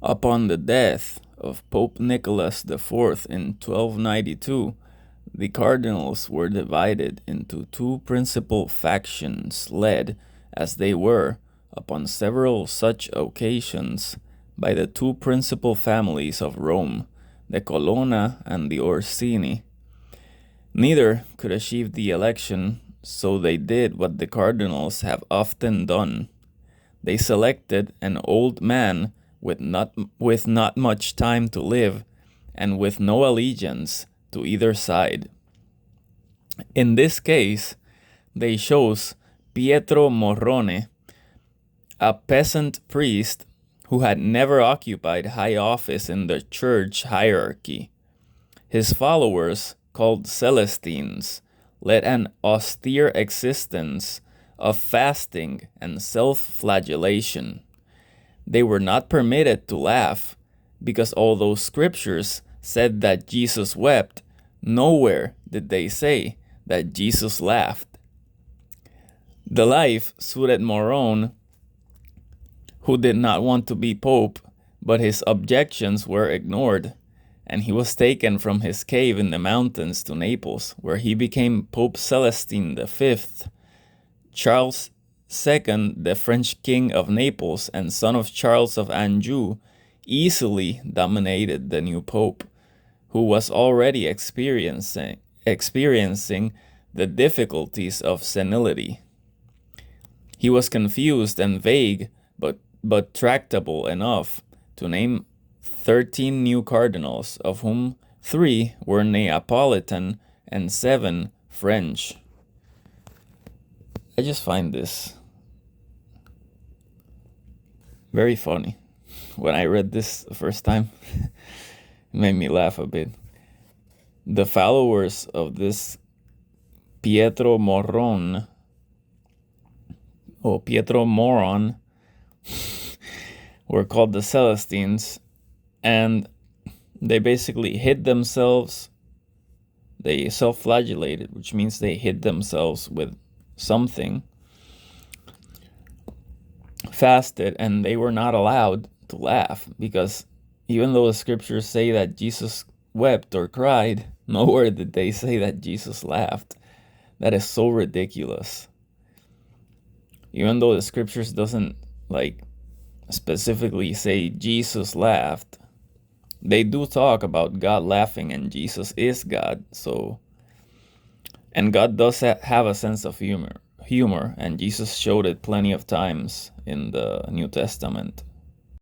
Upon the death of Pope Nicholas IV in 1292, the cardinals were divided into two principal factions, led, as they were, upon several such occasions, by the two principal families of Rome, the Colonna and the Orsini. Neither could achieve the election, so they did what the cardinals have often done. They selected an old man with not much time to live and with no allegiance to either side. In this case, they chose Pietro Morrone, a peasant priest who had never occupied high office in the church hierarchy. His followers, called Celestines, led an austere existence of fasting and self-flagellation. They were not permitted to laugh, because although scriptures said that Jesus wept, nowhere did they say that Jesus laughed. The life suited Morone, who did not want to be pope, but his objections were ignored, and he was taken from his cave in the mountains to Naples, where he became Pope Celestine V. Charles II, the French king of Naples and son of Charles of Anjou, easily dominated the new pope, who was already experiencing the difficulties of senility. He was confused and vague, but tractable enough to name 13 new cardinals, of whom 3 were Neapolitan and 7 French. I just find this very funny. When I read this the first time, it made me laugh a bit. The followers of this Pietro Moron, were called the Celestines, and they basically hid themselves. They self-flagellated, which means they hid themselves with something, fasted, and they were not allowed to laugh, because even though the scriptures say that Jesus wept or cried, nowhere did they say that Jesus laughed. That is so ridiculous. Even though the scriptures doesn't specifically say Jesus laughed, they do talk about God laughing, and Jesus is God. And God does have a sense of humor, and Jesus showed it plenty of times in the New Testament.